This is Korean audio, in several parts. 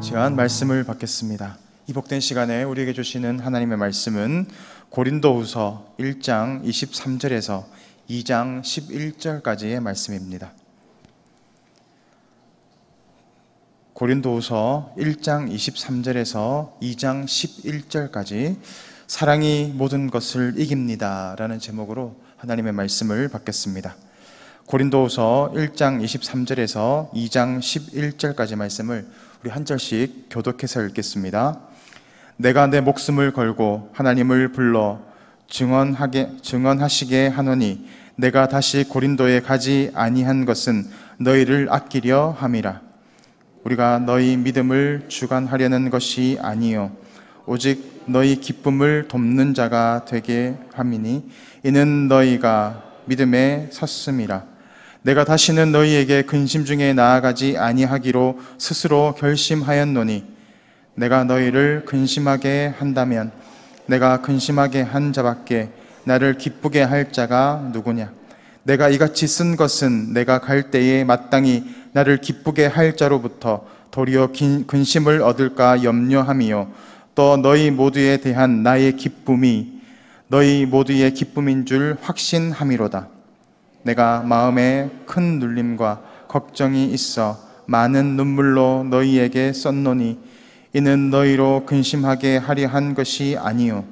시간 말씀을 받겠습니다. 이 복된 시간에 우리에게 주시는 하나님의 말씀은 고린도후서 1장 23절에서 2장 11절까지의 말씀입니다. 고린도후서 1장 23절에서 2장 11절까지 사랑이 모든 것을 이깁니다 라는 제목으로 하나님의 말씀을 받겠습니다. 고린도후서 1장 23절에서 2장 11절까지 말씀을 우리 한 절씩 교독해서 읽겠습니다. 내가 내 목숨을 걸고 하나님을 불러 증언하시게 하노니 내가 다시 고린도에 가지 아니한 것은 너희를 아끼려 함이라. 우리가 너희 믿음을 주관하려는 것이 아니요 오직 너희 기쁨을 돕는 자가 되게 함이니 이는 너희가 믿음에 섰음이라. 내가 다시는 너희에게 근심 중에 나아가지 아니하기로 스스로 결심하였노니 내가 너희를 근심하게 한다면 내가 근심하게 한 자밖에 나를 기쁘게 할 자가 누구냐. 내가 이같이 쓴 것은 내가 갈 때에 마땅히 나를 기쁘게 할 자로부터 도리어 근심을 얻을까 염려함이요 또 너희 모두에 대한 나의 기쁨이 너희 모두의 기쁨인 줄 확신함이로다. 내가 마음에 큰 눌림과 걱정이 있어 많은 눈물로 너희에게 썼노니 이는 너희로 근심하게 하려 한 것이 아니요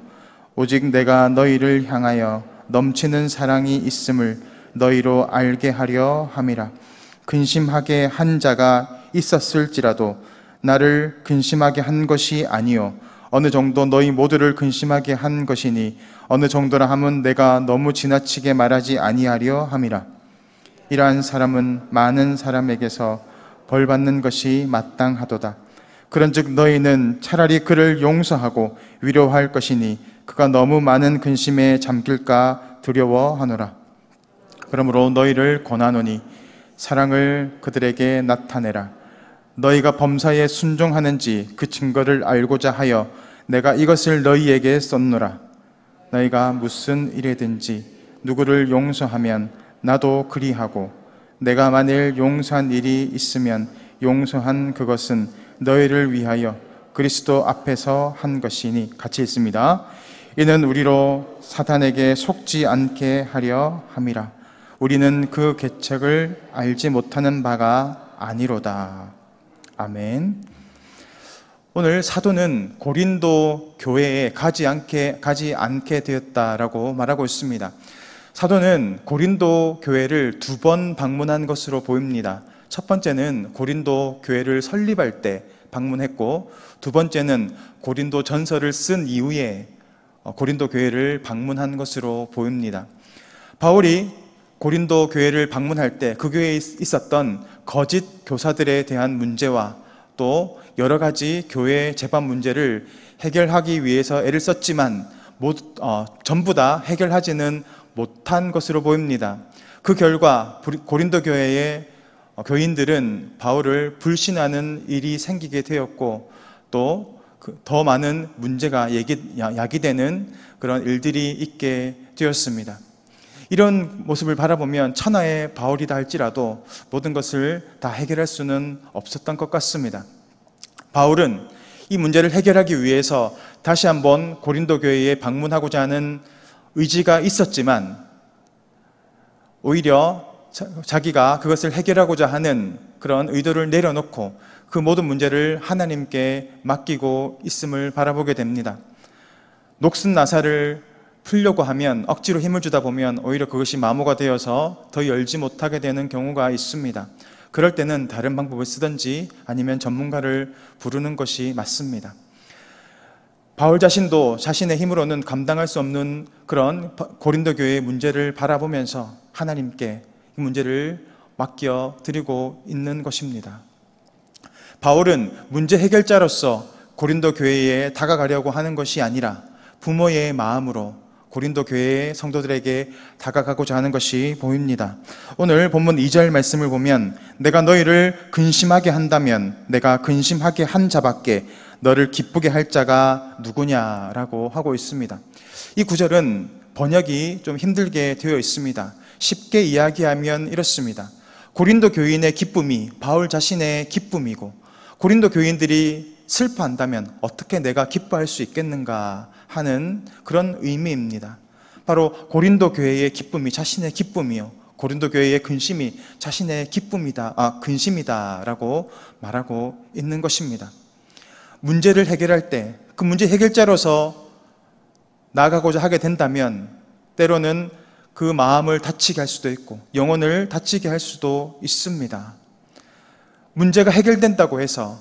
오직 내가 너희를 향하여 넘치는 사랑이 있음을 너희로 알게 하려 함이라. 근심하게 한 자가 있었을지라도 나를 근심하게 한 것이 아니요 어느 정도 너희 모두를 근심하게 한 것이니 어느 정도라 함은 내가 너무 지나치게 말하지 아니하려 함이라. 이러한 사람은 많은 사람에게서 벌받는 것이 마땅하도다. 그런즉 너희는 차라리 그를 용서하고 위로할 것이니 그가 너무 많은 근심에 잠길까 두려워하노라. 그러므로 너희를 권하노니 사랑을 그들에게 나타내라. 너희가 범사에 순종하는지 그 증거를 알고자 하여 내가 이것을 너희에게 썼노라. 너희가 무슨 일에든지 누구를 용서하면 나도 그리하고 내가 만일 용서한 일이 있으면 용서한 그것은 너희를 위하여 그리스도 앞에서 한 것이니. 같이 읽습니다. 이는 우리로 사탄에게 속지 않게 하려 함이라. 우리는 그 계책을 알지 못하는 바가 아니로다. 아멘. 오늘 사도는 고린도 교회에 가지 않게 되었다라고 말하고 있습니다. 사도는 고린도 교회를 2번 방문한 것으로 보입니다. 첫 번째는 고린도 교회를 설립할 때 방문했고, 두 번째는 고린도 전서를 쓴 이후에 고린도 교회를 방문한 것으로 보입니다. 바울이 고린도 교회를 방문할 때 그 교회에 있었던 거짓 교사들에 대한 문제와 또 여러 가지 교회 재반 문제를 해결하기 위해서 애를 썼지만 전부 다 해결하지는 못한 것으로 보입니다. 그 결과 고린도 교회의 교인들은 바울을 불신하는 일이 생기게 되었고 또 더 많은 문제가 야기되는 그런 일들이 있게 되었습니다. 이런 모습을 바라보면 천하의 바울이다 할지라도 모든 것을 다 해결할 수는 없었던 것 같습니다. 바울은 이 문제를 해결하기 위해서 다시 한번 고린도 교회에 방문하고자 하는 의지가 있었지만 오히려 자기가 그것을 해결하고자 하는 그런 의도를 내려놓고 그 모든 문제를 하나님께 맡기고 있음을 바라보게 됩니다. 녹슨 나사를 풀려고 하면 억지로 힘을 주다 보면 오히려 그것이 마모가 되어서 더 열지 못하게 되는 경우가 있습니다. 그럴 때는 다른 방법을 쓰든지 아니면 전문가를 부르는 것이 맞습니다. 바울 자신도 자신의 힘으로는 감당할 수 없는 그런 고린도 교회의 문제를 바라보면서 하나님께 이 문제를 맡겨드리고 있는 것입니다. 바울은 문제 해결자로서 고린도 교회에 다가가려고 하는 것이 아니라 부모의 마음으로 고린도 교회의 성도들에게 다가가고자 하는 것이 보입니다. 오늘 본문 2절 말씀을 보면 내가 너희를 근심하게 한다면 내가 근심하게 한 자밖에 너를 기쁘게 할 자가 누구냐라고 하고 있습니다. 이 구절은 번역이 좀 힘들게 되어 있습니다. 쉽게 이야기하면 이렇습니다. 고린도 교인의 기쁨이 바울 자신의 기쁨이고 고린도 교인들이 슬퍼한다면 어떻게 내가 기뻐할 수 있겠는가 하는 그런 의미입니다. 바로 고린도 교회의 기쁨이 자신의 기쁨이요, 고린도 교회의 근심이 자신의 근심이다라고 말하고 있는 것입니다. 문제를 해결할 때 그 문제 해결자로서 나아가고자 하게 된다면 때로는 그 마음을 다치게 할 수도 있고 영혼을 다치게 할 수도 있습니다. 문제가 해결된다고 해서,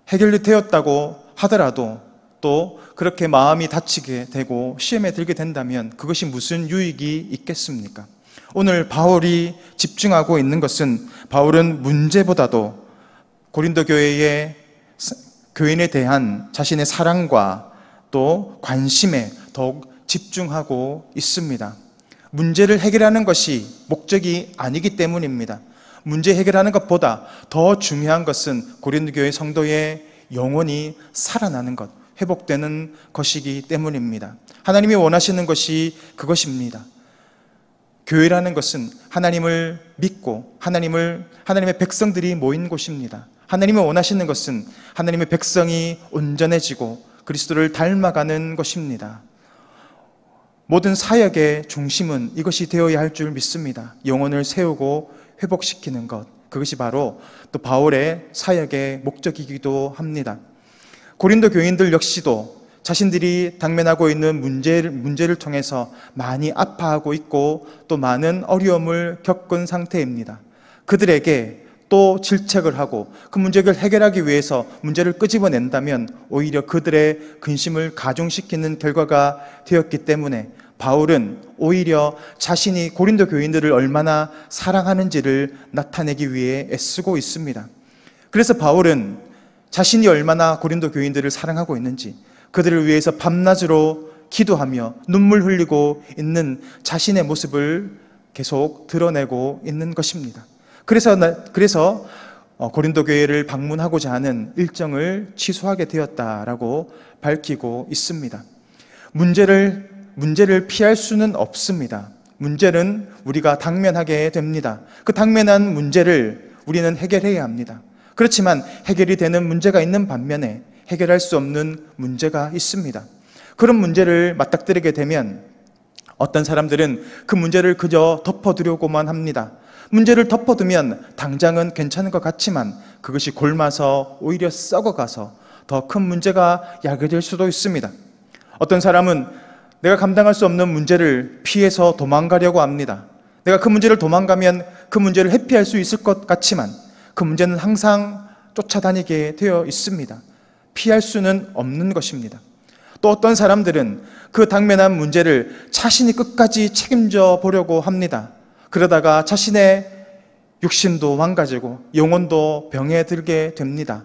해결이 되었다고 하더라도 또 그렇게 마음이 다치게 되고 시험에 들게 된다면 그것이 무슨 유익이 있겠습니까? 오늘 바울이 집중하고 있는 것은, 바울은 문제보다도 고린도 교회의 교인에 대한 자신의 사랑과 또 관심에 더욱 집중하고 있습니다. 문제를 해결하는 것이 목적이 아니기 때문입니다. 문제 해결하는 것보다 더 중요한 것은 고린도 교회 성도의 영혼이 살아나는 것, 회복되는 것이기 때문입니다. 하나님이 원하시는 것이 그것입니다. 교회라는 것은 하나님을 믿고 하나님의 백성들이 모인 곳입니다. 하나님이 원하시는 것은 하나님의 백성이 온전해지고 그리스도를 닮아가는 것입니다. 모든 사역의 중심은 이것이 되어야 할 줄 믿습니다. 영혼을 세우고 회복시키는 것, 그것이 바로 또 바울의 사역의 목적이기도 합니다. 고린도 교인들 역시도 자신들이 당면하고 있는 문제를 통해서 많이 아파하고 있고 또 많은 어려움을 겪은 상태입니다. 그들에게 또 질책을 하고 그 문제를 해결하기 위해서 문제를 끄집어낸다면 오히려 그들의 근심을 가중시키는 결과가 되었기 때문에 바울은 오히려 자신이 고린도 교인들을 얼마나 사랑하는지를 나타내기 위해 애쓰고 있습니다. 그래서 바울은 자신이 얼마나 고린도 교인들을 사랑하고 있는지, 그들을 위해서 밤낮으로 기도하며 눈물 흘리고 있는 자신의 모습을 계속 드러내고 있는 것입니다. 그래서 고린도 교회를 방문하고자 하는 일정을 취소하게 되었다라고 밝히고 있습니다. 문제를 피할 수는 없습니다. 문제는 우리가 당면하게 됩니다. 그 당면한 문제를 우리는 해결해야 합니다. 그렇지만 해결이 되는 문제가 있는 반면에 해결할 수 없는 문제가 있습니다. 그런 문제를 맞닥뜨리게 되면 어떤 사람들은 그 문제를 그저 덮어두려고만 합니다. 문제를 덮어두면 당장은 괜찮은 것 같지만 그것이 골마서 오히려 썩어가서 더 큰 문제가 야기될 수도 있습니다. 어떤 사람은 내가 감당할 수 없는 문제를 피해서 도망가려고 합니다. 내가 그 문제를 도망가면 그 문제를 회피할 수 있을 것 같지만 그 문제는 항상 쫓아다니게 되어 있습니다. 피할 수는 없는 것입니다. 또 어떤 사람들은 그 당면한 문제를 자신이 끝까지 책임져 보려고 합니다. 그러다가 자신의 육신도 망가지고 영혼도 병에 들게 됩니다.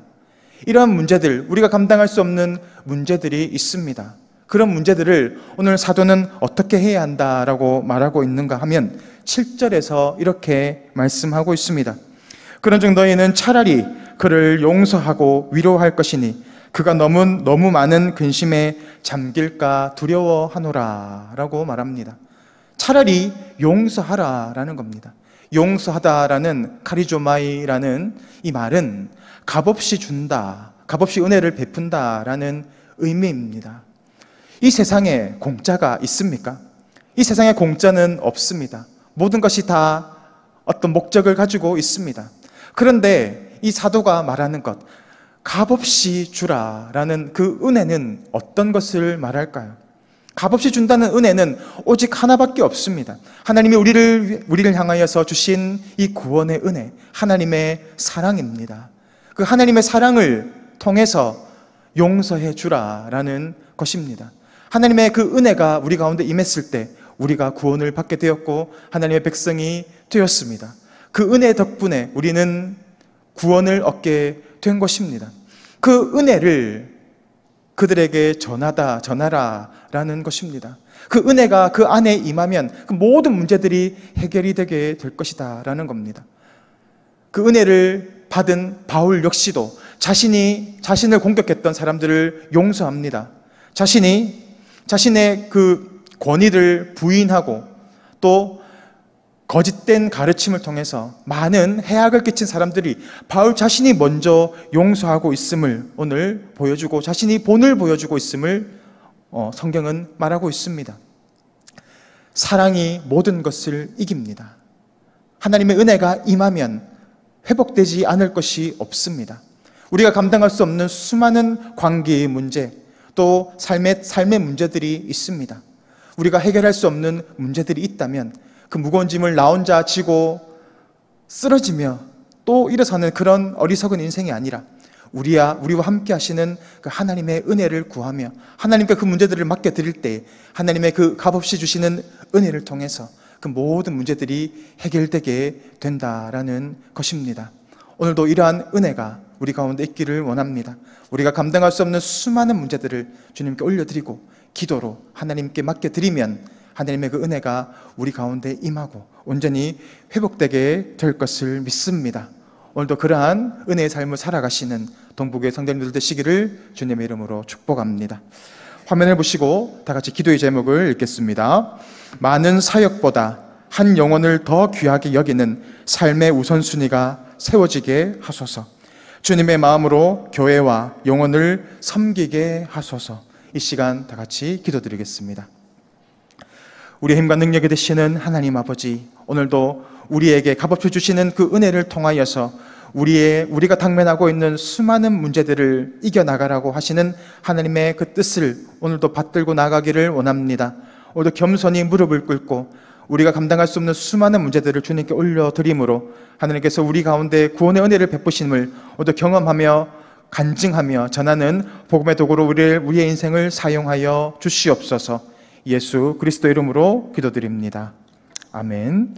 이러한 문제들, 우리가 감당할 수 없는 문제들이 있습니다. 그런 문제들을 오늘 사도는 어떻게 해야 한다라고 말하고 있는가 하면 7절에서 이렇게 말씀하고 있습니다. 그런즉 너희는 차라리 그를 용서하고 위로할 것이니 그가 너무 많은 근심에 잠길까 두려워하노라 라고 말합니다. 차라리 용서하라라는 겁니다. 용서하다라는 카리조마이라는 이 말은 값없이 준다, 값없이 은혜를 베푼다라는 의미입니다. 이 세상에 공짜가 있습니까? 이 세상에 공짜는 없습니다. 모든 것이 다 어떤 목적을 가지고 있습니다. 그런데 이 사도가 말하는 것, 값없이 주라라는 그 은혜는 어떤 것을 말할까요? 값없이 준다는 은혜는 오직 하나밖에 없습니다. 하나님이 우리를 향하여서 주신 이 구원의 은혜, 하나님의 사랑입니다. 그 하나님의 사랑을 통해서 용서해 주라라는 것입니다. 하나님의 그 은혜가 우리 가운데 임했을 때 우리가 구원을 받게 되었고 하나님의 백성이 되었습니다. 그 은혜 덕분에 우리는 구원을 얻게 된 것입니다. 그 은혜를 그들에게 전하라라는 것입니다. 그 은혜가 그 안에 임하면 그 모든 문제들이 해결이 되게 될 것이다라는 겁니다. 그 은혜를 받은 바울 역시도 자신을 공격했던 사람들을 용서합니다. 자신의 그 권위를 부인하고 또 거짓된 가르침을 통해서 많은 해악을 끼친 사람들이 바울 자신이 먼저 용서하고 있음을 오늘 보여주고 자신이 본을 보여주고 있음을 성경은 말하고 있습니다. 사랑이 모든 것을 이깁니다. 하나님의 은혜가 임하면 회복되지 않을 것이 없습니다. 우리가 감당할 수 없는 수많은 관계의 문제, 또 삶의 문제들이 있습니다. 우리가 해결할 수 없는 문제들이 있다면 그 무거운 짐을 나 혼자 지고 쓰러지며 또 일어서는 그런 어리석은 인생이 아니라 우리와 함께 하시는 그 하나님의 은혜를 구하며 하나님께 그 문제들을 맡겨드릴 때 하나님의 그 값없이 주시는 은혜를 통해서 그 모든 문제들이 해결되게 된다라는 것입니다. 오늘도 이러한 은혜가 우리 가운데 있기를 원합니다. 우리가 감당할 수 없는 수많은 문제들을 주님께 올려드리고 기도로 하나님께 맡겨드리면 하나님의 그 은혜가 우리 가운데 임하고 온전히 회복되게 될 것을 믿습니다. 오늘도 그러한 은혜의 삶을 살아가시는 동북의 성도님들 되시기를 주님의 이름으로 축복합니다. 화면을 보시고 다 같이 기도의 제목을 읽겠습니다. 많은 사역보다 한 영혼을 더 귀하게 여기는 삶의 우선순위가 세워지게 하소서. 주님의 마음으로 교회와 영혼을 섬기게 하소서. 이 시간 다 같이 기도드리겠습니다. 우리의 힘과 능력이 되시는 하나님 아버지, 오늘도 우리에게 값없이 주시는 그 은혜를 통하여서 우리가 당면하고 있는 수많은 문제들을 이겨나가라고 하시는 하나님의 그 뜻을 오늘도 받들고 나가기를 원합니다. 오늘도 겸손히 무릎을 꿇고 우리가 감당할 수 없는 수많은 문제들을 주님께 올려드림으로 하나님께서 우리 가운데 구원의 은혜를 베푸심을 오늘도 경험하며 간증하며 전하는 복음의 도구로 우리의 인생을 사용하여 주시옵소서. 예수 그리스도 이름으로 기도드립니다. 아멘.